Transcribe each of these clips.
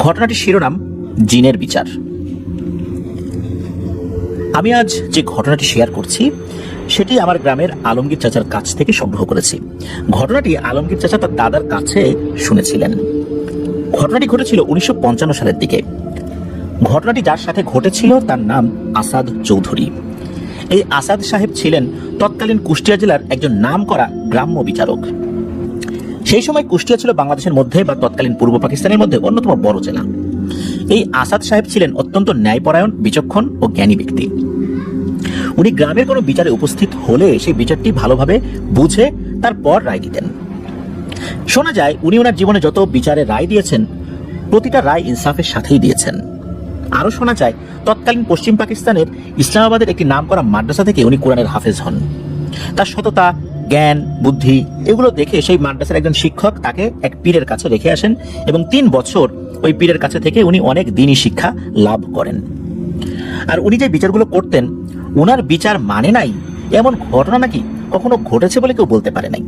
ঘটনাটির শিরোনাম জিনের বিচার। আমি আজ যে ঘটনাটি শেয়ার করছি সেটি আমার গ্রামের আলমগীর চাচার কাছ থেকে সংগ্রহ করেছি। ঘটনাটি আলমগীর চাচা তার দাদার কাছে শুনেছিলেন। ঘটনাটি ঘটেছিল 1955 সালের দিকে। ঘটনাটি যার সাথে ঘটেছিল তার নাম আসাদ চৌধুরী। এই আসাদ সাহেব ছিলেন তৎকালীন কুষ্টিয়া জেলার একজন নামকরা গ্রাম্য বিচারক। সেই সময় কুষ্টিয়া ছিল বাংলাদেশের মধ্যে বা তৎকালীন পূর্ব পাকিস্তানের মধ্যে অন্যতম বড় জেলা। এই আসাদ সাহেব ছিলেন অত্যন্ত ন্যায়পরায়ণ, বিচক্ষণ ও জ্ঞানী ব্যক্তি। উনি গ্রামের কোনো বিচারে উপস্থিত হলে সেই বিচারটি ভালোভাবে বুঝে তারপর রায় দিতেন। শোনা যায় উনি ওনার জীবনে যত বিচারে রায় দিয়েছেন প্রতিটা রায় ইনসাফের সাথেই দিয়েছেন। আরো শোনা যায় তৎকালীন পশ্চিম পাকিস্তানের ইসলামাবাদের একটি নামকরা মাদ্রাসা থেকে উনি কোরআনের হাফেজ হন। তার সততা, জ্ঞান, বুদ্ধি এগুলো দেখে সেই মাদ্রাসার একজন শিক্ষক তাকে এক পীরের কাছে রেখে আসেন এবং 3 বছর ওই পীরের কাছে থেকে উনি অনেক দিনই শিক্ষা লাভ করেন। আর উনি যে বিচারগুলো করতেন, উনার বিচার মানে নাই এমন ঘটনা নাকি কখনো ঘটেছে বলে কেউ বলতে পারে নাই।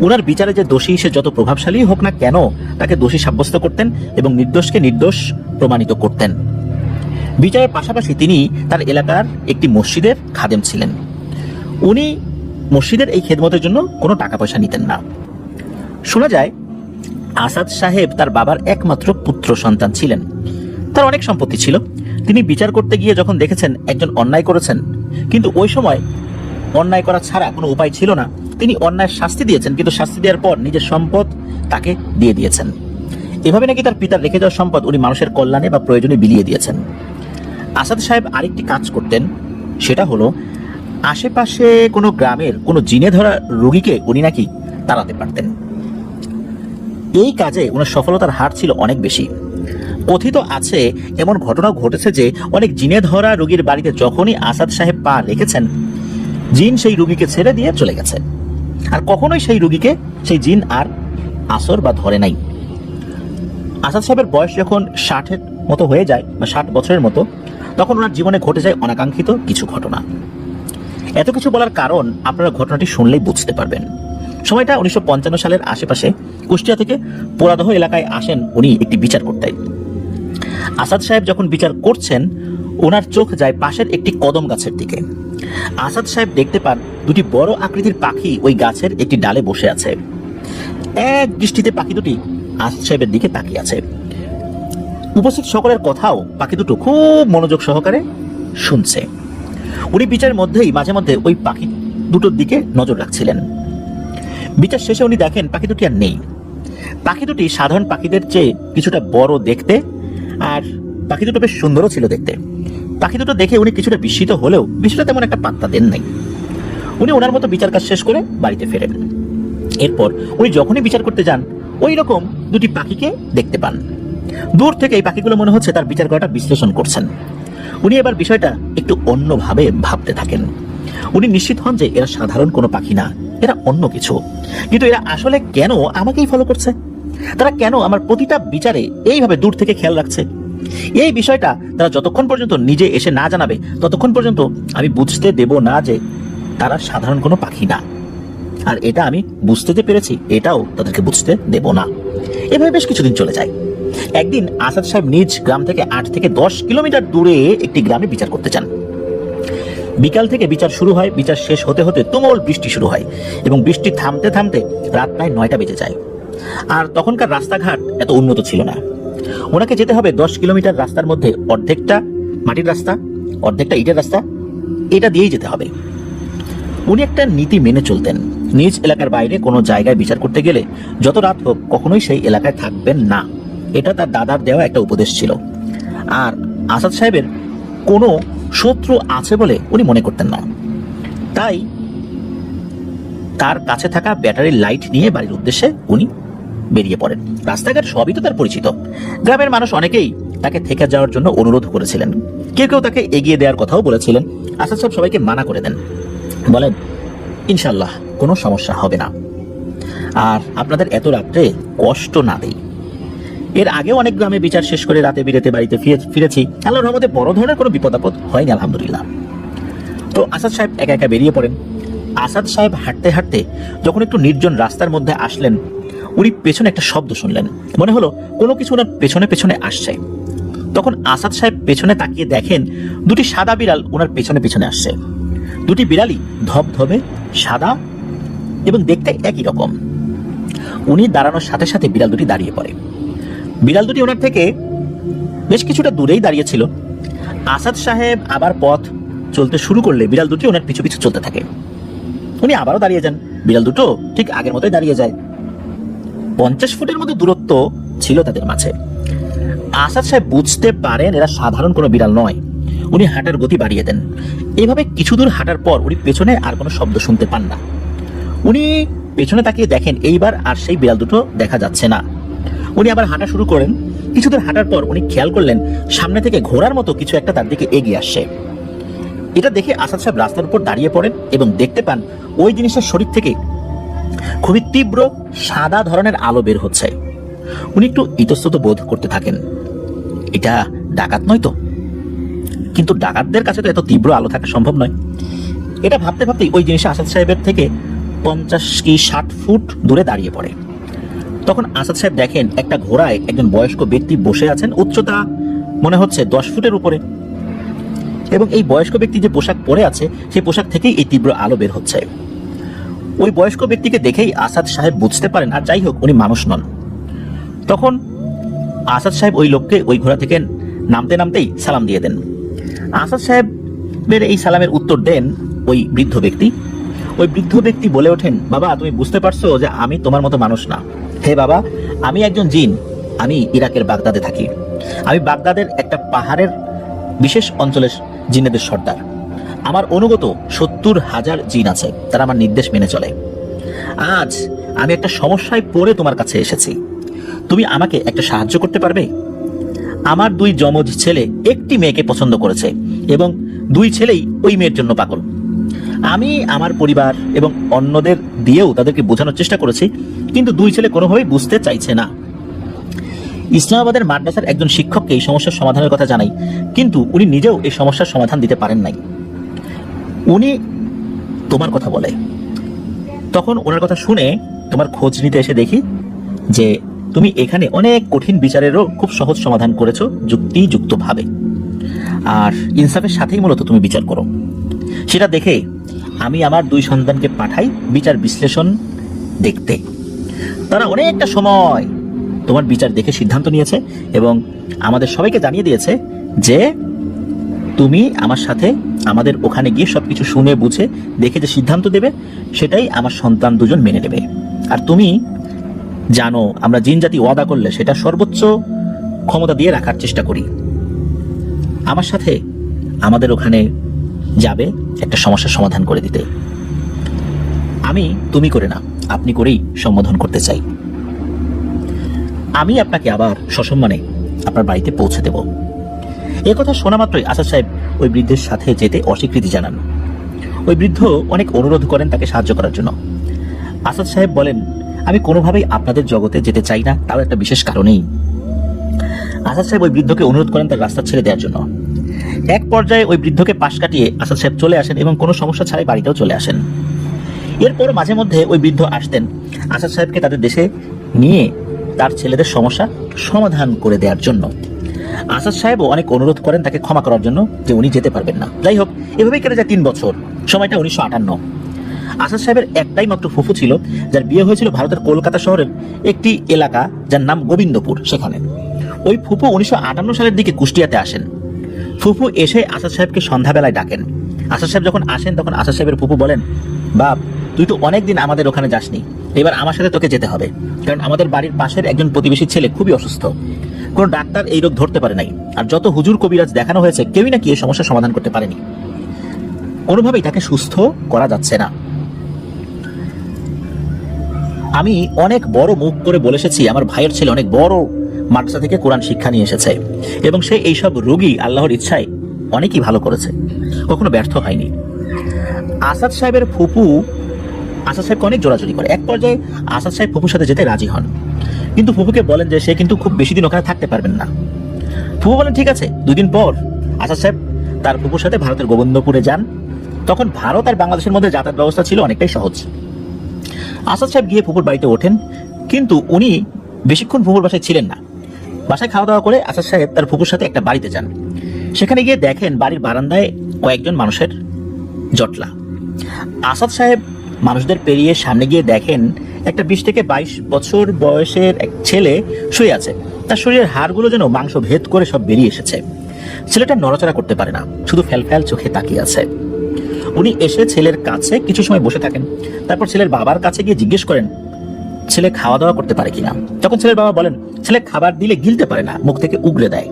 উনার বিচারে যে দোষী সে যত প্রভাবশালী হোক না কেন তাকে দোষী সাব্যস্ত করতেন এবং নির্দোষকে নির্দোষ প্রমাণিত করতেন। বিচারের পাশাপাশি তিনি তার এলাকার একটি মসজিদের খাদেম ছিলেন। উনি মসজিদের এই খেদমতের জন্য কোনো টাকা পয়সা নিতেন না। শোনা যায় আসাদ সাহেব তার বাবার একমাত্র পুত্র সন্তান ছিলেন। তার অনেক সম্পত্তি ছিল। তিনি বিচার করতে গিয়ে যখন দেখেছেন একজন অন্যায় করেছেন, কিন্তু ওই সময় অন্যায় করা ছাড়া কোনো উপায় ছিল না, তিনি অন্যায়ের শাস্তি দিয়েছেন, কিন্তু শাস্তি দেওয়ার পর নিজের সম্পদ তাকে দিয়ে দিয়েছেন। এভাবে নাকি তার পিতার রেখে যাওয়া সম্পদ উনি মানুষের কল্যাণে বা প্রয়োজনে বিলিয়ে দিয়েছেন। আসাদ সাহেব আরেকটি কাজ করতেন, সেটা হলো আশেপাশে কোনো গ্রামের কোনো জিনে ধরা রোগীকে উনি নাকি তাড়াতে পারতেন। এই কাজে ওনার সফলতার হার ছিল অনেক বেশি। কথিত আছে এমন ঘটনাও ঘটেছে যে অনেক জিনে ধরা রোগীর বাড়িতে যখনই আসাদ সাহেব পা রেখেছেন, জিন সেই রোগীকে ছেড়ে দিয়ে চলে গেছে, আর কখনোই সেই রোগীকে সেই জিন আর আসর বা ধরে নাই। আসাদ সাহেবের বয়স যখন 60-এর মতো হয়ে যায় বা 60 বছরের মতো, তখন ওনার জীবনে ঘটে যায় অনাকাঙ্ক্ষিত কিছু ঘটনা। এত কিছু বলার কারণ আপনারা ঘটনাটি শুনলেই বুঝতে পারবেন। সময়টা 1955 সালের আশেপাশে। কুষ্টিয়া থেকে পোড়াদহ এলাকায় আসেন উনি একটি বিচার করতে। আসাদ সাহেব যখন বিচার করছেন, ওনার চোখ যায় পাশের একটি কদম গাছের দিকে। আসাদ সাহেব দেখতে পান দুটি বড় আকৃতির পাখি ওই গাছের একটি ডালে বসে আছে। এক দৃষ্টিতে পাখি দুটি আসাদ সাহেবের দিকে তাকিয়ে আছে। উপস্থিত সকলের কথাও পাখি দুটো খুব মনোযোগ সহকারে শুনছে। উনি বিচারের মধ্যেই মাঝে মধ্যে ওই পাখি দুটোর দিকে নজর রাখছিলেন। বিচার শেষে উনি দেখেন পাখি দুটি আর নেই। পাখি দুটি সাধারণ পাখিদের চেয়ে কিছুটা বড় দেখতে, আর পাখি দুটো বেশ সুন্দরও ছিল দেখতে। পাখি দুটো দেখে উনি কিছুটা বিস্মিত হলেও বিষয়টা তেমন একটা পাত্তা দেন নাই। উনি ওনার মতো বিচার কাজ শেষ করে বাড়িতে ফেরেন। এরপর উনি যখনই বিচার করতে যান, ওই রকম দুটি পাখিকে দেখতে পান। দূর থেকে এই পাখিগুলো মনে হচ্ছে তার বিচার করাটা বিশ্লেষণ করছেন। উনি এবার বিষয়টা একটু অন্যভাবে ভাবতে থাকেন। উনি নিশ্চিত হন যে এরা সাধারণ কোনো পাখি না, এরা অন্য কিছু। কিন্তু এরা আসলে কেন আমাকেই ফলো করছে? তারা কেন আমার প্রতিটা বিচারে এইভাবে দূর থেকে খেয়াল রাখছে? এই বিষয়টা তারা যতক্ষণ পর্যন্ত নিজে এসে না জানাবে ততক্ষণ পর্যন্ত আমি বুঝতে দেব না যে তারা সাধারণ কোনো পাখি না। আর এটা আমি বুঝতে যে পেরেছি এটাও তাদেরকে বুঝতে দেব না। এভাবে বেশ কিছুদিন চলে যায়। একদিন আসাদ সাহেব নিজ গ্রাম থেকে 8 থেকে 10 কিলোমিটার দূরে একটি গ্রামে বিচার করতে চান। বিকাল থেকে বিচার শুরু হয়। বিচার শেষ হতে হতে তুমুল বৃষ্টি শুরু হয় এবং বৃষ্টি থামতে থামতে রাত প্রায় 9টা বেজে যায়। আর তখনকার রাস্তাঘাট এত উন্নত ছিল না। ওনাকে যেতে হবে 10 কিলোমিটার রাস্তার মধ্যে অর্ধেকটা মাটির রাস্তা, অর্ধেকটা ইটের রাস্তা, এটা দিয়েই যেতে হবে। উনি একটা নীতি মেনে চলতেন। নিজ এলাকার বাইরে কোনো জায়গায় বিচার করতে গেলে যত রাত হোক কখনোই সেই এলাকায় থাকবেন না। এটা তার দাদার দেওয়া একটা উপদেশ ছিল। আর আসাদ সাহেবের কোনো শত্রু আছে বলে উনি মনে করতেন না। তাই তার কাছে থাকা ব্যাটারির লাইট নিয়ে বাড়ির উদ্দেশ্যে উনি বেরিয়ে পড়েন। রাস্তাঘাট সবই তো তার পরিচিত। গ্রামের মানুষ অনেকেই তাকে থেকে যাওয়ার জন্য অনুরোধ করেছিলেন। কেউ কেউ তাকে এগিয়ে দেওয়ার কথাও বলেছিলেন। আসাদ সাহেব সবাইকে মানা করে দেন, বলেন ইনশাল্লাহ কোনো সমস্যা হবে না, আর আপনাদের এত রাত্রে কষ্ট না দেই। এর আগেও অনেক গ্রামে বিচার শেষ করে রাতে বিরেতে বাড়িতে ফিরেছি। আল্লাহর রহমতে বড় ধরনের কোনো বিপদ আপদ হয়নি আলহামদুলিল্লাহ। তো আসাদ সাহেব একা একা বেরিয়ে পড়েন। আসাদ সাহেব হাঁটতে হাঁটতে যখন একটু নির্জন রাস্তার মধ্যে আসলেন, উনি পেছনে একটা শব্দ শুনলেন, মনে হলো কোনো কিছু ওনার পেছনে পেছনে আসছে। তখন আসাদ সাহেব পেছনে তাকিয়ে দেখেন দুটি সাদা বিড়াল ওনার পেছনে পেছনে আসছে। দুটি বিড়ালই ধবধবে সাদা এবং দেখতে একই রকম। উনি দাঁড়ানোর সাথে সাথে বিড়াল দুটি দাঁড়িয়ে পড়ে। বিড়াল দুটি ওনার থেকে বেশ কিছুটা দূরেই দাঁড়িয়েছিল। আসাদ সাহেব আবার পথ চলতে শুরু করলে বিড়াল দুটি ওনার পিছু পিছু চলতে থাকে। উনি আবারও দাঁড়িয়ে যান, বিড়াল দুটো ঠিক আগের মতোই দাঁড়িয়ে যায়। 50 ফুটের মতো দূরত্ব ছিল তাদের মাঝে। আসাদ সাহেব বুঝতে পারেন এরা সাধারণ কোনো বিড়াল নয়। উনি হাঁটার গতি বাড়িয়ে দেন। এইভাবে কিছু দূর হাঁটার পর উনি পেছনে আর কোনো শব্দ শুনতে পান না। উনি পেছনে তাকিয়ে দেখেন এইবার আর সেই বিড়াল দুটো দেখা যাচ্ছে না। উনি আবার হাঁটা শুরু করেন। কিছু দূর হাঁটার পর উনি খেয়াল করলেন সামনে থেকে ঘোড়ার মতো কিছু একটা তার দিকে এগিয়ে আসছে। এটা দেখে আসাদ সাহেব রাস্তার উপর দাঁড়িয়ে পড়েন এবং দেখতে পান ওই জিনিসের শরীর থেকে খুবই তীব্র সাদা ধরনের আলো বের হচ্ছে। উনি একটু ইতস্তত বোধ করতে থাকেন, এটা ডাকাত নয় তো? কিন্তু ডাকাতদের কাছে তো এত তীব্র আলো থাকা সম্ভব নয়। এটা ভাবতে ভাবতেই ওই জিনিস আসাদ সাহেবের থেকে 50 কি 60 ফুট দূরে দাঁড়িয়ে পড়ে। তখন আসাদ সাহেব দেখেন একটা ঘোড়ায় একজন বয়স্ক ব্যক্তি বসে আছেন, উচ্চতা মনে হচ্ছে 10 ফুটের উপরে, এবং এই বয়স্ক ব্যক্তি যে পোশাক পরে আছে সেই পোশাক থেকেই এই তীব্র আলো বের হচ্ছে। ওই বয়স্ক ব্যক্তিকে দেখেই আসাদ সাহেব বুঝতে পারেন, আর যাই হোক উনি মানুষ নন। তখন আসাদ সাহেব ওই লোককে ওই ঘোড়া থেকে নামতে নামতেই সালাম দিয়ে দেন। আসাদ সাহেবের এই সালামের উত্তর দেন ওই বৃদ্ধ ব্যক্তি। ওই বৃদ্ধ ব্যক্তি বলে ওঠেন, বাবা তুমি বুঝতে পারছো যে আমি তোমার মতো মানুষ না। হে বাবা, আমি একজন জিন। আমি ইরাকের বাগদাদে থাকি। আমি বাগদাদের একটা পাহাড়ের বিশেষ অঞ্চলের জিনেদের সর্দার। আমার অনুগত 70,000 জিন আছে, তারা আমার নির্দেশ মেনে চলে। আজ আমি একটা সমস্যায় পড়ে তোমার কাছে এসেছি। তুমি আমাকে একটা সাহায্য করতে পারবে? আমার 2 যমজ ছেলে একটি মেয়েকে পছন্দ করেছে এবং 2 ছেলেই ওই মেয়ের জন্য পাগল। আমি আমার পরিবার এবং অন্যদের দিয়েও তাদেরকে বোঝানোর চেষ্টা করেছি, কিন্তু 2 ছেলে কোনোভাবেই বুঝতে চাইছে না। ইসলামাবাদের মাদ্রাসার একজন শিক্ষককে এই সমস্যার সমাধানের কথা জানাই, কিন্তু উনি নিজেও এই সমস্যার সমাধান দিতে পারেন নাই। উনি তোমার কথা বলে। তখন ওনার কথা শুনে তোমার খোঁজ নিতে এসে দেখি যে তুমি এখানে অনেক কঠিন বিচারেরও খুব সহজ সমাধান করেছো যুক্তিযুক্তভাবে, আর ইনসাফের সাথেই মূলত তুমি বিচার করো। সেটা দেখে আমি আমার 2 সন্তানকে পাঠাই বিচার বিশ্লেষণ দেখতে। তারা অনেকটা সময় তোমার বিচার দেখে সিদ্ধান্ত নিয়েছে এবং আমাদের সবাইকে জানিয়ে দিয়েছে যে তুমি আমার সাথে আমাদের ওখানে গিয়ে সবকিছু শুনে বুঝে দেখে যে সিদ্ধান্ত দেবে সেটাই আমার সন্তান 2 জন মেনে নেবে। আর তুমি জানো আমরা জিন জাতি ওয়াদা করলে সেটা সর্বোচ্চ ক্ষমতা দিয়ে রাখার চেষ্টা করি। আমার সাথে আমাদের ওখানে যাবে একটা সমস্যার সমাধান করে দিতে। আমি তুমি করে না, আপনি করেই সম্বোধন করতে চাই। আমি আপনাকে আবার সসম্মানে আপনার বাড়িতে পৌঁছে দেব। এ কথা শোনা মাত্রই আসাদ সাহেব ওই বৃদ্ধের সাথে যেতে অস্বীকৃতি জানান। ওই বৃদ্ধ অনেক অনুরোধ করেন তাকে সাহায্য করার জন্য। আসাদ সাহেব বলেন, আমি কোনোভাবেই আপনাদের জগতে যেতে চাই না, তাও একটা বিশেষ কারণেই। আসাদ সাহেব ওই বৃদ্ধকে অনুরোধ করেন তার রাস্তা ছেড়ে দেওয়ার জন্য। এক পর্যায়ে ওই বৃদ্ধকে পাশ কাটিয়ে আসাদ সাহেব চলে আসেন এবং কোনো সমস্যা ছাড়াই বাড়িতেও চলে আসেন। এরপর মাঝে মধ্যে ওই বৃদ্ধ আসতেন আসাদ সাহেবকে তাদের দেশে নিয়ে তার ছেলেদের সমস্যা সমাধান করে দেওয়ার জন্য। আসাদ সাহেবও অনেক অনুরোধ করেন তাকে ক্ষমা করার জন্য যে উনি যেতে পারবেন না। যাই হোক, এভাবেই কেটে যায় 3 বছর। সময়টা 1958। আসাদ সাহেবের একটাই মাত্র ফুফু ছিল, যার বিয়ে হয়েছিল ভারতের কলকাতা শহরের একটি এলাকা যার নাম গোবিন্দপুর। সেখানে ওই ফুফু 1958 সালের দিকে কুষ্টিয়াতে আসেন। ফুফু এসে আসাদ সাহেবকে সন্ধ্যাবেলায় ডাকেন। আসাদ সাহেব যখন আসেন তখন আসাদ সাহেবের ফুফু বলেন, বাপ তুই তো অনেকদিন আমাদের ওখানে যাসনি, এবার আমার সাথে তোকে যেতে হবে, কারণ আমাদের বাড়ির পাশের একজন প্রতিবেশীর ছেলে খুবই অসুস্থ। কোনো ডাক্তার এই রোগ ধরতে পারে নাই, আর যত হুজুর কবিরাজ দেখানো হয়েছে কেউই নাকি এই সমস্যার সমাধান করতে পারেনি। কোনোভাবেই তাকে সুস্থ করা যাচ্ছে না। আমি অনেক বড় মুখ করে বলে এসেছি আমার ভাইয়ের ছেলে অনেক বড় মাদ্রাসা থেকে কোরআন শিক্ষা নিয়ে এসেছে এবং সে এইসব রোগী আল্লাহর ইচ্ছায় অনেকই ভালো করেছে, কখনো ব্যর্থ হয়নি। আসাদ সাহেবের ফুফু আসাদ সাহেবকে অনেক জোরাজোরি করে। এক পর্যায়ে আসাদ সাহেব ফুফুর সাথে যেতে রাজি হন, কিন্তু ফুফুকে বলেন যে সে কিন্তু খুব বেশি দিন ওখানে থাকতে পারবেন না। ফুফু বলেন ঠিক আছে। 2 দিন পর আসাদ সাহেব তার ফুফুর সাথে ভারতের গোবিন্দপুরে যান। তখন ভারত আর বাংলাদেশের মধ্যে যাতায়াত ব্যবস্থা ছিল অনেকটাই সহজ। আসাদ সাহেব গিয়ে ফুফুর বাড়িতে ওঠেন। কিন্তু উনি বেশিক্ষণ ফুপুর বাসায় ছিলেন না। বাসায় খাওয়া দাওয়া করে আসাদ সাহেব তার ফুপুর সাথে একটা বাড়িতে যান। সেখানে গিয়ে দেখেন বাড়ির বারান্দায় কয়েকজন মানুষের জটলা। আসাদ সাহেব মানুষদের পেরিয়ে সামনে গিয়ে দেখেন একটা 20 থেকে 22 বছর বয়সের এক ছেলে শুয়ে আছে। তার শরীরের হাড়গুলো যেন মাংস ভেদ করে সব বেরিয়ে এসেছে। ছেলেটা নড়াচড়া করতে পারে না, শুধু ফ্যাল চোখে তাকিয়ে আছে। উনি এসে ছেলের কাছে কিছু সময় বসে থাকেন, তারপর ছেলের বাবার কাছে গিয়ে জিজ্ঞেস করেন ছেলে খাওয়া দাওয়া করতে পারে কিনা। তখন ছেলের বাবা বলেন ছেলে খাবার দিলে গিলতে পারে না, মুখ থেকে উগড়ে দেয়।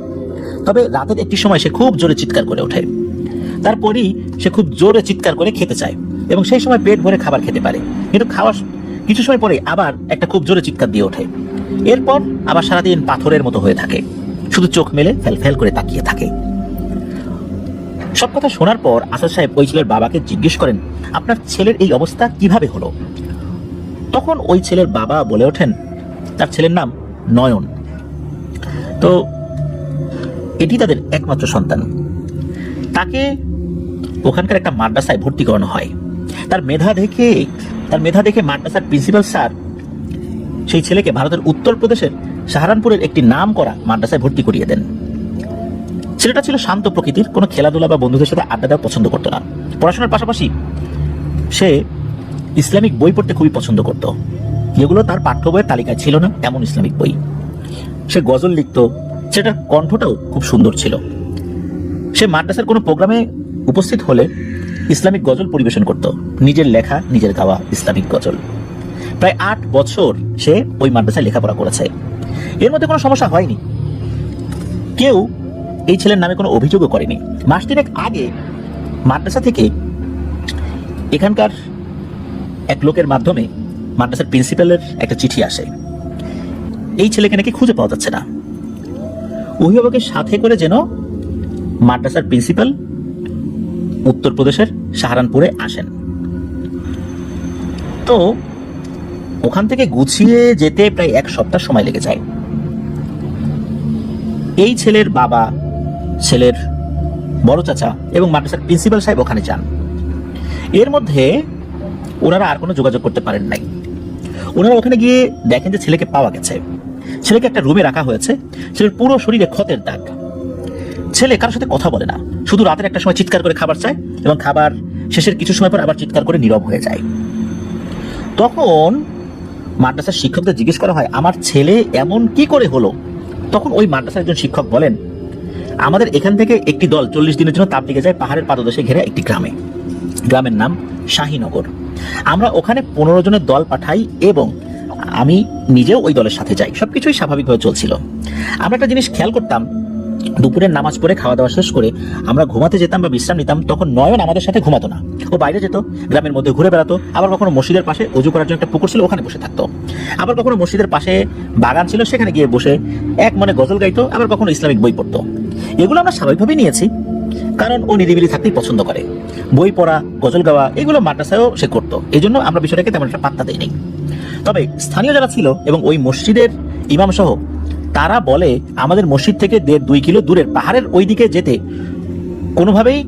তবে রাতের একটি সময় সে খুব জোরে চিৎকার করে ওঠে। তারপরই সে খুব জোরে চিৎকার করে খেতে চায় এবং সেই সময় পেট ভরে খাবার খেতে পারে, কিন্তু খাওয়ার কিছু সময় পরে আবার একটা খুব জোরে চিৎকার দিয়ে ওঠে। এরপর আবার সারাদিন পাথরের মতো হয়ে থাকে, শুধু চোখ মেলে ফ্যাল করে তাকিয়ে থাকে। সব কথা শোনার পর আসাদ সাহেব ওই ছেলের বাবাকে জিজ্ঞেস করেন আপনার ছেলের এই অবস্থা কিভাবে হলো। তখন ওই ছেলের বাবা বলে ওঠেন তার ছেলের নাম নয়ন। তো এটি তাদের একমাত্র সন্তান। তাকে ওখানকার একটা মাদ্রাসায় ভর্তি করানো হয়। তার মেধা দেখে মাদ্রাসার প্রিন্সিপাল স্যার সেই ছেলেকে ভারতের উত্তরপ্রদেশের সাহারানপুরের একটি নাম করা মাদ্রাসায় ভর্তি করিয়ে দেন। ছেলেটা ছিল শান্ত প্রকৃতির, কোনো খেলাধুলা বা বন্ধুদের সাথে আড্ডা দেওয়া পছন্দ করতো না। পড়াশোনার পাশাপাশি সে ইসলামিক বই পড়তে খুবই পছন্দ করত, যেগুলো তার পাঠ্য বইয়ের তালিকায় ছিল না এমন ইসলামিক বই। সে গজল লিখত, সেটার কণ্ঠটাও খুব সুন্দর ছিল। সে মাদ্রাসার কোনো প্রোগ্রামে উপস্থিত হলে ইসলামিক গজল পরিবেশন করত, নিজের লেখা নিজের গাওয়া ইসলামিক গজল। প্রায় 8 বছর সে ওই মাদ্রাসায় লেখাপড়া করেছে। এর মধ্যে কোনো সমস্যা হয়নি, কেউ এই ছেলের নামে কোনো অভিযোগও করেনি। মাস 3 আগে মাদ্রাসা থেকে এখানকার এক লোকের মাধ্যমে মাদ্রাসার প্রিন্সিপালের একটা চিঠি আসে, এই ছেলেকে নাকি খুঁজে পাওয়া যাচ্ছে না। অভিভাবকের সাথে করে যেন মাদ্রাসার প্রিন্সিপাল উত্তরপ্রদেশের সাহারানপুরে আসেন। তো ওখান থেকে গুছিয়ে যেতে প্রায় 1 সপ্তাহ সময় লেগে যায়। এই ছেলের বাবা, ছেলের বড় চাচা এবং মাদ্রাসার প্রিন্সিপাল সাহেব ওখানে যান। এর মধ্যে ওনারা আর কোনো যোগাযোগ করতে পারেন নাই। ওনারা ওখানে গিয়ে দেখেন যে ছেলেকে পাওয়া গেছে। ছেলেকে একটা রুমে রাখা হয়েছে, ছেলের পুরো শরীরে ক্ষতের দাগ। ছেলে কারোর সাথে কথা বলে না, শুধু রাতের একটা সময় চিৎকার করে খাবার চায় এবং খাবার শেষের কিছু সময় পর আবার চিৎকার করে নীরব হয়ে যায়। তখন মাদ্রাসার শিক্ষকদের জিজ্ঞেস করা হয় আমার ছেলে এমন কি করে হলো। তখন ওই মাদ্রাসার একজন শিক্ষক বলেন আমাদের এখান থেকে একটি দল 40 দিনের জন্য তার দিকে যায় পাহাড়ের পাদদেশে ঘেরা একটি গ্রামে। গ্রামের নাম শাহীনগর। আমরা ওখানে 15 জনের দল পাঠাই এবং আমি নিজেও ওই দলের সাথে যাই। সবকিছুই স্বাভাবিকভাবে চলছিল। আমরা একটা জিনিস খেয়াল করতাম, দুপুরের নামাজ পড়ে খাওয়া দাওয়া শেষ করে আমরা ঘুমাতে যেতাম বা বিশ্রাম নিতাম, তখন নয়ন আমাদের সাথে ঘুমাতো না। ও বাইরে যেত, গ্রামের মধ্যে ঘুরে বেড়াতো। আবার কখনো মসজিদের পাশে অজু করার জন্য একটা পুকুর ছিল, ওখানে বসে থাকতো। আবার কখনো মসজিদের পাশে বাগান ছিল, সেখানে গিয়ে বসে এক মনে গজল গাইতো। আবার কখনো ইসলামিক বই পড়তো। এগুলো আমরা স্বাভাবিকভাবেই নিয়েছি, কারণ ও নিরিবিলি থাকতেই পছন্দ করে। বই পড়া, গজল গাওয়া এগুলো মাদ্রাসায়ও সে করতো, এই জন্য আমরা বিষয়টাকে তেমন একটা পাত্তা দেইনি। তবে স্থানীয় যারা ছিল এবং ওই মসজিদের ইমাম সহ তারা বলে আমাদের মসজিদ থেকে 1.5-2 কিলো দূরের পাহাড়ের ওই দিকে যেতে কোনোভাবেই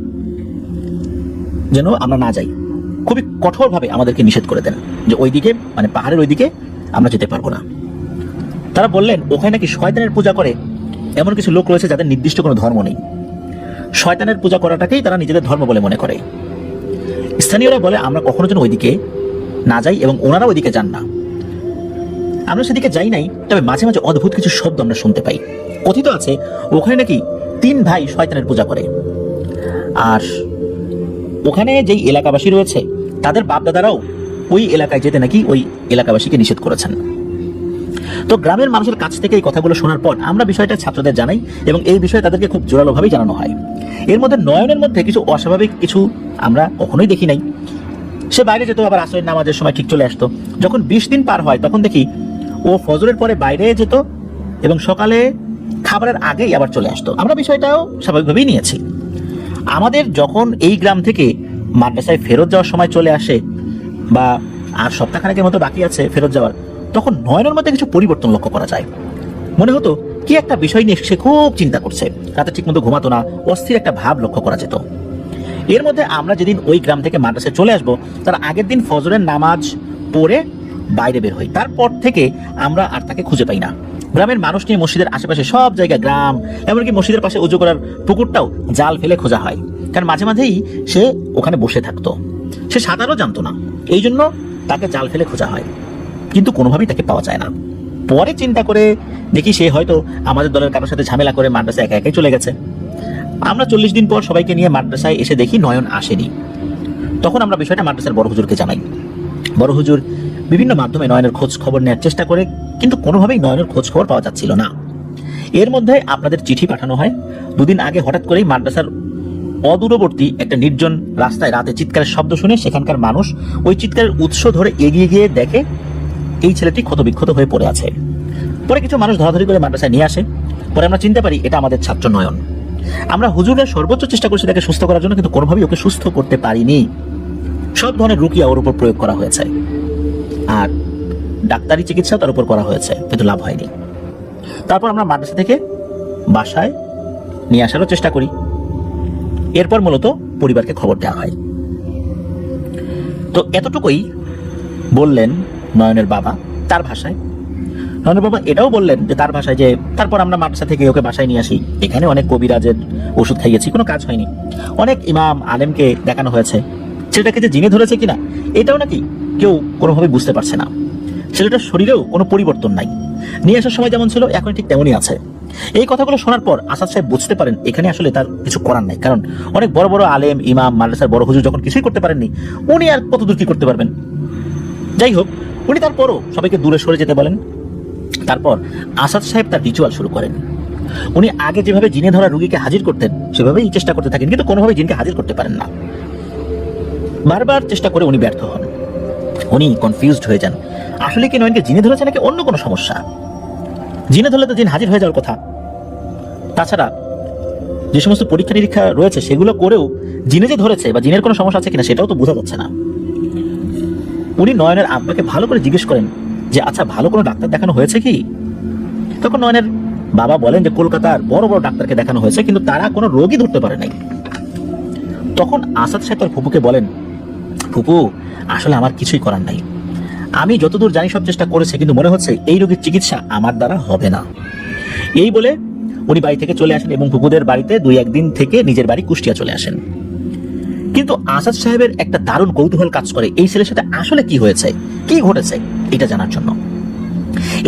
যেন আমরা না যাই। খুবই কঠোরভাবে আমাদেরকে নিষেধ করে দেন যে ওই দিকে, মানে পাহাড়ের ওই দিকে আমরা যেতে পারবো না। তারা বললেন ওখানে নাকি শয়তানের পূজা করে এমন কিছু লোক রয়েছে যাদের নির্দিষ্ট কোনো ধর্ম নেই। শয়তানের পূজা করাটাকেই তারা নিজেদের ধর্ম বলে মনে করে। স্থানীয়রা বলে আমরা কখনো যেন ওইদিকে না যাই এবং ওনারা ওইদিকে যান না। আমরা সেদিকে যাই নাই, তবে মাঝে মাঝে অদ্ভুত কিছু শব্দ আমরা শুনতে পাই। কথিত আছে ওখানে নাকি 3 ভাই শয়তানের পূজা করে। আর ওখানে যেই এলাকাবাসী রয়েছে তাদের বাপদাদারাও ওই এলাকায় যেতে নাকি ওই এলাকাবাসীকে নিষেধ করেছেন। তো গ্রামের মানুষের কাছ থেকে এই কথাগুলো শোনার পর আমরা বিষয়টা ছাত্রদের জানাই এবং এই বিষয়ে তাদেরকে খুব জোরালোভাবেই জানানো হয়। এর মধ্যে নয়নের মধ্যে কিছু অস্বাভাবিক কিছু আমরা কখনোই দেখি নাই। সে বাইরে যেত, আবার আসরের নামাজের সময় ঠিক চলে আসতো। যখন 20 দিন পার হয় তখন দেখি ও ফজরের পরে বাইরে যেত এবং সকালে খাবারের আগেই আবার চলে আসতো। আমরা বিষয়টাও স্বাভাবিকভাবেই নিয়েছি। আমাদের যখন এই গ্রাম থেকে মাদ্রাসায় ফেরত যাওয়ার সময় চলে আসে বা আর সপ্তাহখানেকের মতো বাকি আছে ফেরত যাওয়ার, তখন নয়নের মধ্যে কিছু পরিবর্তন লক্ষ্য করা যায়। মনে হতো কি একটা বিষয় নিয়ে সে খুব চিন্তা করছে, রাতে ঠিক মতো ঘুমাতো না, অস্থির একটা ভাব লক্ষ্য করা যেত। এর মধ্যে আমরা যেদিন ওই গ্রাম থেকে মাদ্রাসায় চলে আসবো তার আগের দিন ফজরের নামাজ পড়ে বাইরে বের হই। তারপর থেকে আমরা আর তাকে খুঁজে পাই না। গ্রামের মানুষ নিয়ে মসজিদের আশেপাশে সব জায়গায়, গ্রাম এমনকি মসজিদের পাশে উজু করার পুকুরটাও জাল ফেলে খোঁজা হয়, কারণ মাঝে মাঝেই সে ওখানে বসে থাকতো। সে সাঁতারও জানতো না, এই জন্য তাকে জাল ফেলে খোঁজা হয়, কিন্তু কোনোভাবেই তাকে পাওয়া যায় না। পরে চিন্তা করে দেখি সে হয়তো আমাদের দলের কারোর সাথে ঝামেলা করে মাদ্রাসায় একা একাই চলে গেছে। আমরা 40 দিন পর সবাইকে নিয়ে মাদ্রাসায় এসে দেখি নয়ন আসেনি। তখন আমরা বিষয়টা মাদ্রাসার বড় হুজুরকে জানাই। বড় হুজুর বিভিন্ন মাধ্যমে নয়নের খোঁজ খবর নেওয়ার চেষ্টা করে, কিন্তু কোনোভাবেই নয়নের খোঁজ খবর পাওয়া যাচ্ছিল না। এর মধ্যে আপনাদের চিঠি পাঠানো হয়। দুদিন আগে হঠাৎ করেই মাদ্রাসার অদূরবর্তী একটা নির্জন রাস্তায় রাতে চিৎকারের শব্দ শুনে সেখানকার মানুষ ওই চিৎকারের উৎস ধরে এগিয়ে গিয়ে দেখে এই ছেলেটি ক্ষতবিক্ষত হয়ে পড়ে আছে। পরে কিছু মানুষ ধরাধরি করে মাদ্রাসায় নিয়ে আসে। পরে আমরা চিনতে পারি এটা আমাদের ছাত্র নয়ন। আমরা হুজুরের সর্বোচ্চ চেষ্টা করছি তাকে সুস্থ করার জন্য, কিন্তু কোনোভাবেই ওকে সুস্থ করতে পারিনি। সব ধরনের রুকিয়া ওর উপর প্রয়োগ করা হয়েছে, আর ডাক্তারি চিকিৎসা তার উপর করা হয়েছে, কিন্তু লাভ হয়নি। তারপর আমরা মাদ্রাসা থেকে বাসায় নিয়ে আসারও চেষ্টা করি। এরপর মূলত পরিবারকে খবর দেওয়া হয়। তো এতটুকুই বললেন নয়নের বাবা তার ভাষায়। নয়নের বাবা এটাও বললেন যে তার ভাষায় যে তারপর আমরা মাদ্রাসা থেকে ওকে বাসায় নিয়ে আসি। এখানে অনেক কবিরাজের ওষুধ খাইয়েছি, কোনো কাজ হয়নি। অনেক ইমাম আলেমকে দেখানো হয়েছে। ছেলেটাকে যে জিনে ধরেছে কিনা এটাও নাকি কেউ কোনোভাবে বুঝতে পারছে না। ছেলেটার শরীরেও কোনো পরিবর্তন নাই, নিয়ে আসার সময় যেমন ছিল এখন ঠিক তেমনই আছে। এই কথাগুলো শোনার পর আসাদ সাহেব বুঝতে পারেন এখানে আসলে তার কিছু করার নাই, কারণ অনেক বড় বড় আলেম ইমাম মাদ্রাসার বড় হুজুর যখন কিছুই করতে পারেননি, উনি আর কতদূর কি করতে পারবেন। যাই হোক, উনি তারপরও সবাইকে দূরে সরে যেতে বলেন। তারপর আসাদ সাহেব তার রিচুয়াল শুরু করেন। উনি আগে যেভাবে জিনে ধরা রোগীকে হাজির করতেন সেভাবেই চেষ্টা করতে থাকেন, কিন্তু কোনোভাবেই জিনকে হাজির করতে পারেন না। বারবার চেষ্টা করে উনি ব্যর্থ হন। উনি কনফিউজড হয়ে যান, আসলে কি নয়নকে জিনে ধরেছে নাকি অন্য কোনো সমস্যা। জিনে ধরলে তো জিন হাজির হয়ে যাওয়ার কথা। তাছাড়া যে সমস্ত পরীক্ষা নিরীক্ষা রয়েছে সেগুলো করেও জিনে যে ধরেছে বা জিনের কোনো সমস্যা আছে কিনা সেটাও তো বোঝা যাচ্ছে না। উনি নয়নের আব্বাকে ভালো করে জিজ্ঞেস করেন যে আচ্ছা ভালো কোনো ডাক্তার দেখানো হয়েছে কি। তখন নয়নের বাবা বলেন যে কলকাতার বড় বড় ডাক্তারকে দেখানো হয়েছে, কিন্তু তারা কোনো রোগী ধরতে পারে নাই। তখন আসাদ সাহেব তার ফুপুকে বলেন, ফুপু আসলে আমার কিছুই করার নাই, আমি যতদূর জানি সব চেষ্টা করেছি, কিন্তু মনে হচ্ছে এই রোগীর চিকিৎসা আমার দ্বারা হবে না। এই বলে উনি বাড়ি থেকে চলে আসেন এবং ফুপুদের বাড়িতে 2-1 দিন থেকে নিজের বাড়ি কুষ্টিয়া চলে আসেন। কিন্তু আসাদ সাহেবের একটা দারুণ কৌতূহল কাজ করে এই ছেলের সাথে আসলে কি হয়েছে, কি ঘটেছে এটা জানার জন্য।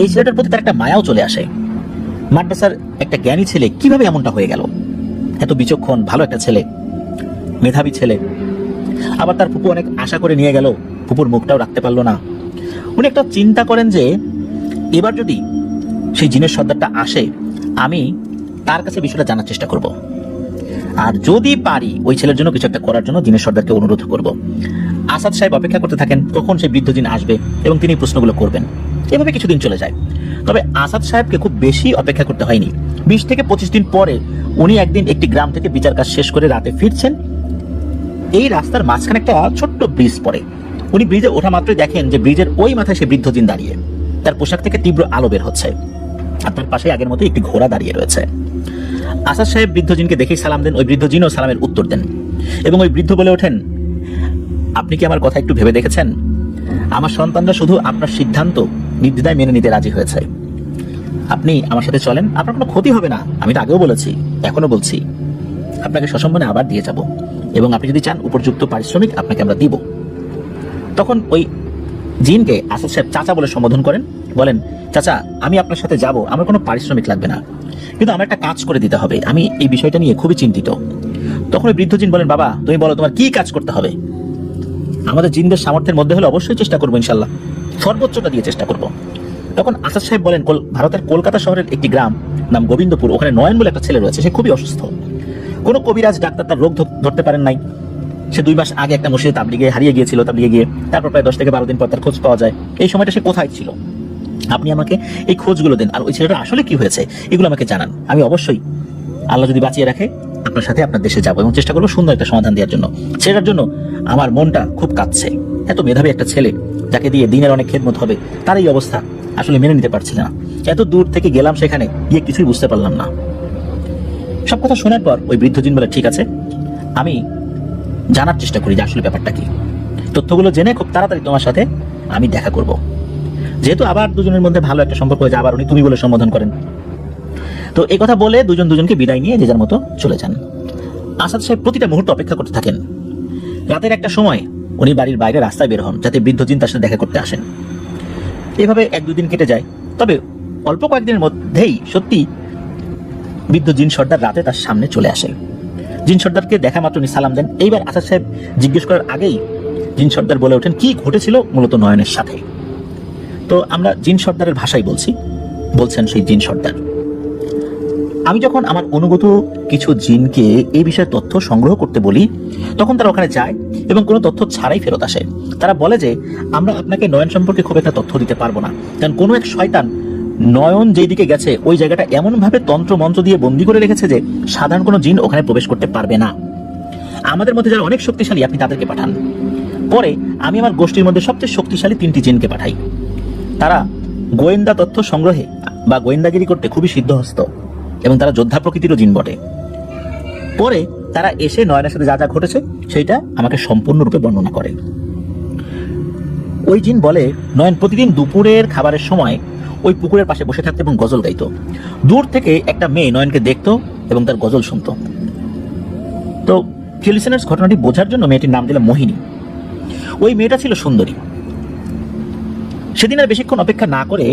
এই ছেলেটার প্রতি তার একটা মায়াও চলে আসে। মাদ্রাসার একটা জ্ঞানী ছেলে কিভাবে এমনটা হয়ে গেল, এত বিচক্ষণ ভালো একটা ছেলে, মেধাবী ছেলে। আবার তার ফুপু অনেক আশা করে নিয়ে গেল, ফুপুর মুখটাও রাখতে পারলো না। উনি একটা চিন্তা করেন যে এবার যদি সেই জিনের সর্দারটা আসে, আমি তার কাছে বিষয়টা জানার চেষ্টা করব, আর যদি পারি ওই ছেলের জন্য কিছু একটা করার জন্য জিনের সর্দারকে অনুরোধ করব। আসাদ সাহেব অপেক্ষা করতে থাকেন কখন সেই বৃদ্ধ জিন আসবে এবং তিনি প্রশ্নগুলো করবেন। এভাবে কিছুদিন চলে যায়। তবে আসাদ সাহেবকে খুব বেশি অপেক্ষা করতে হয়নি। 20 থেকে 25 দিন পরে উনি একদিন একটি গ্রাম থেকে বিচার কাজ শেষ করে রাতে ফিরছেন। এই রাস্তার মাঝখানে একটা ছোট্ট ব্রিজ পড়ে। উনি ব্রিজে ওঠা মাত্রই দেখেন যে ব্রিজের ওই মাথায় সে বৃদ্ধ জিন দাঁড়িয়ে, তার পোশাক থেকে তীব্র আলো বের হচ্ছে, আর তার পাশে আগের মতো একটি ঘোড়া দাঁড়িয়ে রয়েছে। আসাদ সাহেব বৃদ্ধ জিনকে দেখেই সালাম দেন। ওই বৃদ্ধ জিনও সালামের উত্তর দেন এবং ওই বৃদ্ধ বলে ওঠেন, আপনি কি আমার কথা একটু ভেবে দেখেছেন? আমার সন্তানরা শুধু আপনার সিদ্ধান্ত নির্দ্বিধায় মেনে নিতে রাজি হয়েছে। আপনি আমার সাথে চলেন, আপনার কোনো ক্ষতি হবে না। আমি তো আগেও বলেছি, এখনো বলছি, আপনাকে সসম্মানে আবার দিয়ে যাব, এবং আপনি যদি চান উপযুক্ত পারিশ্রমিক আপনাকে আমরা দিব। তখন ওই জিনকে আসাদ সাহেব চাচা বলে সম্বোধন করেন, বলেন, চাচা আমি আপনার সাথে যাব, আমার কোনো পারিশ্রমিক লাগবে না, কিন্তু আমার একটা কাজ করে দিতে হবে, আমি এই বিষয়টা নিয়ে খুবই চিন্তিত। তখন ওই বৃদ্ধ জিন বলেন, বাবা তুমি বলো তোমার কি কাজ করতে হবে। আমাদের জিনদের সামর্থ্যের মধ্যে হলে অবশ্যই চেষ্টা করবো, ইনশাল্লাহ সর্বোচ্চটা দিয়ে চেষ্টা করব। তখন আসাদ সাহেব বলেন, ভারতের কলকাতা শহরের একটি গ্রাম নাম গোবিন্দপুর, ওখানে নয়ন বলে একটা ছেলে রয়েছে, সে খুবই অসুস্থ। কোনো কবিরাজ ডাক্তার তার রোগ ধরতে পারেন নাই। সে 2 মাস আগে একটা মসজিদে তাবলিগে হারিয়ে গিয়েছিল, তাবলিগে গিয়ে তারপর প্রায় 10 থেকে 12 দিন পর তার খোঁজ পাওয়া যায়। এই সময়টা সে কোথায় ছিল, আপনি আমাকে এই খোঁজগুলো দেন, আর ওই ছেলেটা আসলে কি হয়েছে এগুলো আমাকে জানান। আমি অবশ্যই আল্লাহ যদি বাঁচিয়ে রাখে আপনার সাথে আপনার দেশে যাবো এবং চেষ্টা করবো সুন্দর একটা সমাধান দেওয়ার জন্য। ছেলেটার জন্য আমার মনটা খুব কাঁদছে। এত মেধাবী একটা ছেলে, যাকে দিয়ে দিনের অনেক খেদমত হবে, তার এই অবস্থা আসলে মেনে নিতে পারছি না। এত দূর থেকে গেলাম, সেখানে গিয়ে কিছুই বুঝতে পারলাম না। সব কথা শোনার পর ওই বৃদ্ধ জিন বলে, ঠিক আছে, আমি জানার চেষ্টা করি যে আসলে ব্যাপারটা কি। তথ্যগুলো জেনে খুব তাড়াতাড়ি তোমার সাথে আমি দেখা করব। যেহেতু আবার দুজনের মধ্যে ভালো একটা সম্পর্ক হয়েছে, আবার উনি তুমি বলে সম্বোধন করেন। তো এই কথা বলে দুজন দুজনকে বিদায় নিয়ে যে যার মতো চলে যান। আসাদ সাহেব প্রতিটা মুহূর্ত অপেক্ষা করতে থাকেন। রাতের একটা সময় উনি বাড়ির বাইরে রাস্তায় বের হন, যাতে বৃদ্ধ জিন তার সাথে দেখা করতে আসেন। এভাবে 1-2 দিন কেটে যায়। তবে অল্প কয়েকদিনের মধ্যেই সত্যি বৃদ্ধ জিন সর্দার রাতে তার সামনে চলে আসে। জিন সর্দারকে দেখা মাত্র উনি সালাম দেন। এইবার আসাদ সাহেব জিজ্ঞেস করার আগেই জিন সর্দার বলে ওঠেন কি ঘটেছিল মূলত নয়নের সাথে। তো আমরা জিন সর্দারের ভাষায় বলছেন সেই জিন সর্দার, আমি যখন আমার অনুগত কিছু জিনকে এই বিষয়ে তথ্য সংগ্রহ করতে বলি, তখন তারা ওখানে যায় এবং কোনো তথ্য ছাড়াই ফেরত আসে। তারা বলে যে আমরা আপনাকে নয়ন সম্পর্কে খুব একটা তথ্য দিতে পারবো না, কারণ কোনো এক শয়তান নয়ন যেই দিকে গেছে ওই জায়গাটা এমন ভাবে তন্ত্র মন্ত্র দিয়ে বন্দি করে রেখেছে যে সাধারণ কোনো জিন ওখানে প্রবেশ করতে পারবে না। আমাদের মধ্যে যারা অনেক শক্তিশালী আপনি তাদেরকে পাঠান। পরে আমি আমার গোষ্ঠীর মধ্যে সবচেয়ে শক্তিশালী 3টি জিনকে পাঠাই। তারা গোয়েন্দা তথ্য সংগ্রহে বা গোয়েন্দাগিরি করতে খুবই সিদ্ধহস্ত এবং তারা যোদ্ধা প্রকৃতিরও জিন বটে। পরে তারা এসে নয়নের সাথে যা যা ঘটেছে সেইটা আমাকে সম্পূর্ণরূপে বর্ণনা করে। ওই জিন বলে নয়ন প্রতিদিন দুপুরের খাবারের সময় ওই পুকুরের পাশে বসে থাকতো এবং গজল গাইতো। দূর থেকে একটা মেয়ে নয়নকে দেখতো এবং তার গজল শুনতো। তো লিসেনার্স, ঘটনাটি বোঝার জন্য মেয়েটির নাম দিলাম মোহিনী। ওই মেয়েটা ছিল সুন্দরী। সেদিন আর বেশিক্ষণ অপেক্ষা না করে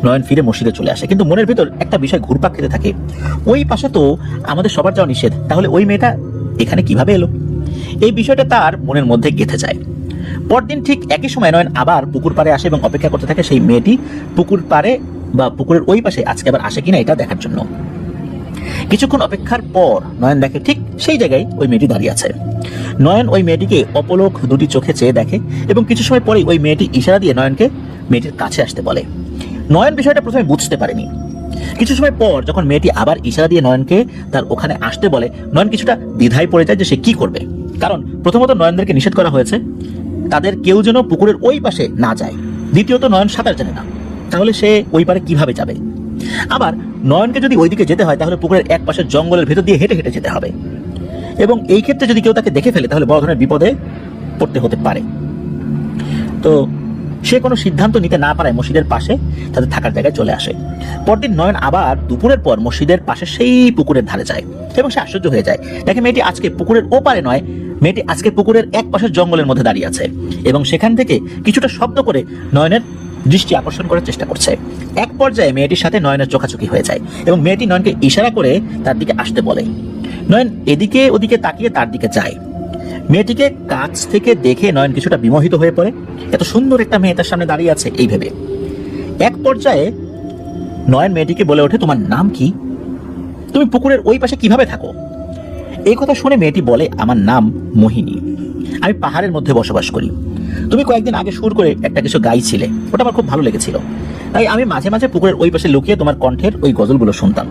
নয়ন ফিরে মসজিদে চলে আসে, কিন্তু মনের ভিতর একটা বিষয় ঘুরপাক খেতে থাকে। ওই পাশে তো আমাদের সবার যাওয়া নিষেধ, তাহলে ওই মেয়েটা এখানে কিভাবে এলো? এই বিষয়টা তার মনের মধ্যে গেঁথে যায়। পরদিন ঠিক একই সময় নয়ন আবার পুকুর পাড়ে আসে এবং অপেক্ষা করতে থাকে সেই মেয়েটি পুকুর পাড়ে বা পুকুরের ওই পাশে আজকে আবার আসে কিনা এটা দেখার জন্য। কিছুক্ষণ অপেক্ষার পর নয়ন দেখে ঠিক সেই জায়গায় ওই মেয়েটি দাঁড়িয়ে আছে। নয়ন ওই মেয়েটিকে অপলক দুটি চোখে চেয়ে দেখে এবং কিছু সময় পরেই ওই মেয়েটি ইশারা দিয়ে নয়নকে মেয়েটির কাছে আসতে বলে। নয়ন বিষয়টা প্রথমে বুঝতে পারেনি। কিছু সময় পর যখন মেয়েটি আবার ইশারা দিয়ে নয়নকে তার ওখানে আসতে বলে, নয়ন কিছুটা দ্বিধায় পড়ে যায় যে সে কি করবে। কারণ প্রথমত নয়নদেরকে নিষেধ করা হয়েছে তাদের কেউ যেন পুকুরের ওই পাশে না যায়। দ্বিতীয়ত নয়ন সাঁতার জানে না, তাহলে সে ওই পারে কিভাবে যাবে? আবার নয়নকে যদি ওইদিকে যেতে হয় তাহলে পুকুরের এক পাশে জঙ্গলের ভেতর দিয়ে হেঁটে হেঁটে যেতে হবে এবং এই ক্ষেত্রে যদি কেউ তাকে দেখে ফেলে তাহলে বড় ধরনের বিপদে পড়তে হতে পারে। তো সে কোনো সিদ্ধান্ত নিতে না পারায় মসজিদের পাশে তাদের থাকার জায়গায় চলে আসে। পরদিন নয়ন আবার দুপুরের পর মসজিদের পাশে সেই পুকুরের ধারে যায় এবং সে আশ্চর্য হয়ে যায়, দেখে মেয়েটি আজকে পুকুরের ওপারে নয়, মেয়েটি আজকে পুকুরের এক পাশের জঙ্গলের মধ্যে দাঁড়িয়ে আছে এবং সেখান থেকে কিছুটা শব্দ করে নয়নের দৃষ্টি আকর্ষণ করার চেষ্টা করছে। এক পর্যায়ে মেয়েটির সাথে নয়নের চোখাচোখি হয়ে যায় এবং মেয়েটি নয়নকে ইশারা করে তার দিকে আসতে বলে। নয়ন এদিকে ওদিকে তাকিয়ে তার দিকে যায়। মেয়েটিকে কাছ থেকে দেখে নয়ন কিছুটা বিমোহিত হয়ে পড়ে, এত সুন্দর একটা মেয়ে তার সামনে দাঁড়িয়ে আছে এই ভেবে। এক পর্যায়ে নয়ন মেয়েটিকে বলে ওঠে, তোমার নাম কি? তুমি পুকুরের ওই পাশে কিভাবে থাকো? এই কথা শুনে মেয়েটি বলে, আমার নাম মোহিনী, আমি পাহাড়ের মধ্যে বসবাস করি। তুমি কয়েকদিন আগে সুর করে একটা কিছু গাইছিলে, ওটা আমার খুব ভালো লেগেছিল, তাই আমি মাঝে মাঝে পুকুরের ওই পাশে লুকিয়ে তোমার কণ্ঠের ওই গজলগুলো শুনতাম।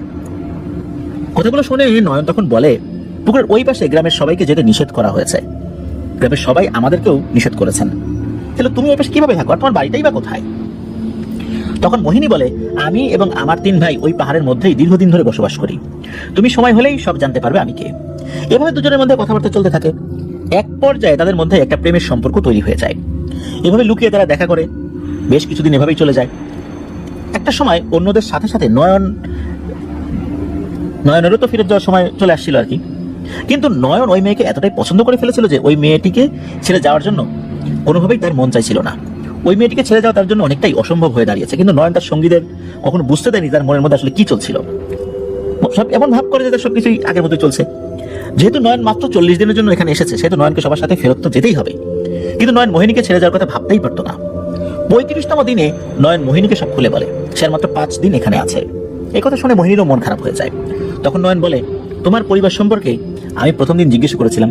কথাগুলো শুনে নয়ন তখন বলে, পুকুরের ওই পাশে গ্রামের সবাইকে যেতে নিষেধ করা হয়েছে, গ্রামের সবাই আমাদেরকেও নিষেধ করেছেন, তাহলে তুমি ওই পাশে কিভাবে থাকো আর তোমার বাড়িটাই বা কোথায়? তখন মোহিনী বলে, আমি এবং আমার 3 ভাই ওই পাহাড়ের মধ্যেই দীর্ঘদিন ধরে বসবাস করি, তুমি সময় হলেই সব জানতে পারবে আমি কে। এভাবে দুজনের মধ্যে কথাবার্তা চলতে থাকে। এক পর্যায়ে তাদের মধ্যে একটা প্রেমের সম্পর্ক তৈরি হয়ে যায়। এভাবে লুকিয়ে তারা দেখা করে বেশ কিছুদিন এভাবেই চলে যায়। একটা সময় অন্যদের সাথে সাথে নয়নেরও তো ফিরে যাওয়ার সময় চলে আসছিল আর কি। কিন্তু নয়ন ওই মেয়েকে এতটাই পছন্দ করে ফেলেছিল যে ওই মেয়েটিকে ছেড়ে যাওয়ার জন্য কোনোভাবেই তার মন চাইছিল না। ওই মেয়েটিকে ছেড়ে যাওয়া তার জন্য অনেকটাই অসম্ভব হয়ে দাঁড়িয়েছে। কিন্তু নয়ন তার সঙ্গীদের কখনো বুঝতে দেয়নি তার মনের মধ্যে আসলে কি চলছিল। সব এমন ভাব করে যে তার সবকিছুই আগের মতো চলছে। যেহেতু নয়ন মাত্র 40 দিনের জন্য এখানে এসেছে, সেহেতু নয়নকে সবার সাথে ফেরত তো যেতেই হবে। কিন্তু নয়ন মোহিনীকে ছেড়ে যাওয়ার কথা ভাবতেই পারতো না। 35তম দিনে নয়ন মোহিনীকে সব খুলে বলে সে আর মাত্র 5 দিন এখানে আছে। এই কথা শুনে মোহিনীরও মন খারাপ হয়ে যায়। তখন নয়ন বলে, তোমার পরিবার সম্পর্কে আমি প্রথম দিন জিজ্ঞেস করেছিলাম,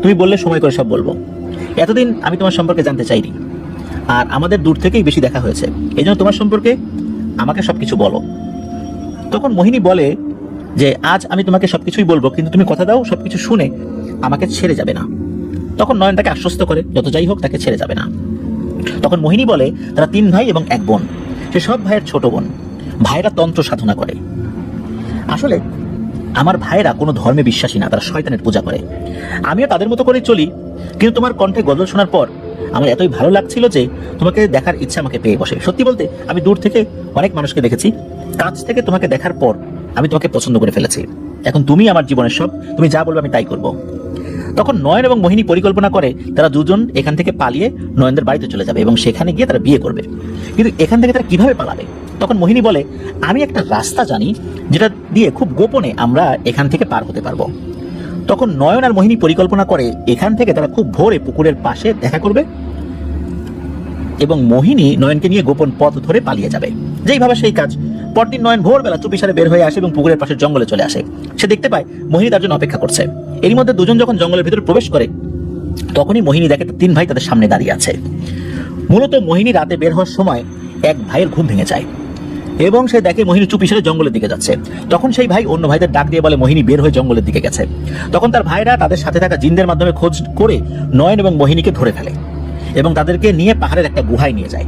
তুমি বললে সময় করে সব বলবো। এতদিন আমি তোমার সম্পর্কে জানতে চাইনি, আর আমাদের দূর থেকেই বেশি দেখা হয়েছে, এই জন্য তোমার সম্পর্কে আমাকে সবকিছু বলো। তখন মোহিনী বলে যে আজ আমি তোমাকে সবকিছুই বলবো, কিন্তু তুমি কথা দাও সবকিছু শুনে আমাকে ছেড়ে যাবে না। তখন নয়ন তাকে আশ্বস্ত করে যত যাই হোক তাকে ছেড়ে যাবে না। তখন মোহিনী বলে তারা 3 ভাই এবং 1 বোন, সে সব ভাইয়ের ছোট বোন। ভাইরা তন্ত্র সাধনা করে। আসলে আমার ভাইয়েরা কোনো ধর্মে বিশ্বাসী না, তারা শয়তানের পূজা করে। আমিও তাদের মতো করেই চলি, কিন্তু তোমার কণ্ঠে গজল শোনার পর আমার এতই ভালো লাগছিল যে তোমাকে দেখার ইচ্ছা আমাকে পেয়ে বসে। সত্যি বলতে আমি দূর থেকে অনেক মানুষকে দেখেছি, কাছ থেকে তোমাকে দেখার পর আমি তোমাকে পছন্দ করে ফেলেছি। এখন তুমি আমার জীবনের সব, তুমি যা বলবে আমি তাই করব। তখন নয়ন এবং মোহিনী পরিকল্পনা করে তারা দুজন এখান থেকে পালিয়ে নয়নদের বাড়িতে চলে যাবে এবং সেখানে গিয়ে তারা বিয়ে করবে। কিন্তু এখান থেকে তারা কিভাবে পালাবে? তখন মোহিনী বলে, আমি একটা রাস্তা জানি যেটা দিয়ে খুব গোপনে আমরা এখান থেকে পার হতে পারবো। তখন নয়ন আর মোহিনী পরিকল্পনা করে এখান থেকে তারা খুব ভোরে পুকুরের পাশে দেখা করবে এবং মোহিনী নয়নকে নিয়ে গোপন পথ ধরে পালিয়ে যাবে। যেই ভাবে সেই কাজ। পরদিন নয়ন ভোরবেলা চুপিসারে বের হয়ে আসে এবং পুকুরের পাশে জঙ্গলে চলে আসে। সে দেখতে পায় মোহিনী তার জন্য অপেক্ষা করছে। এরই মধ্যে দুজন যখন জঙ্গলের ভিতরে প্রবেশ করে তখনই মোহিনী দেখে তার তিন ভাই তাদের সামনে দাঁড়িয়ে আছে। মূলত মোহিনী রাতে বের হওয়ার সময় এক ভাইয়ের ঘুম ভেঙে যায় এবং সে দেখে মোহিনী চুপিসারে জঙ্গলের দিকে যাচ্ছে। তখন সেই ভাই অন্য ভাইদের ডাক দিয়ে বলে মোহিনী বের হয়ে জঙ্গলের দিকে গেছে। তখন তার ভাইরা তাদের সাথে থাকা জিনদের মাধ্যমে খোঁজ করে নয়ন এবং মোহিনীকে ধরে ফেলে এবং তাদেরকে নিয়ে পাহাড়ের একটা গুহায় নিয়ে যায়।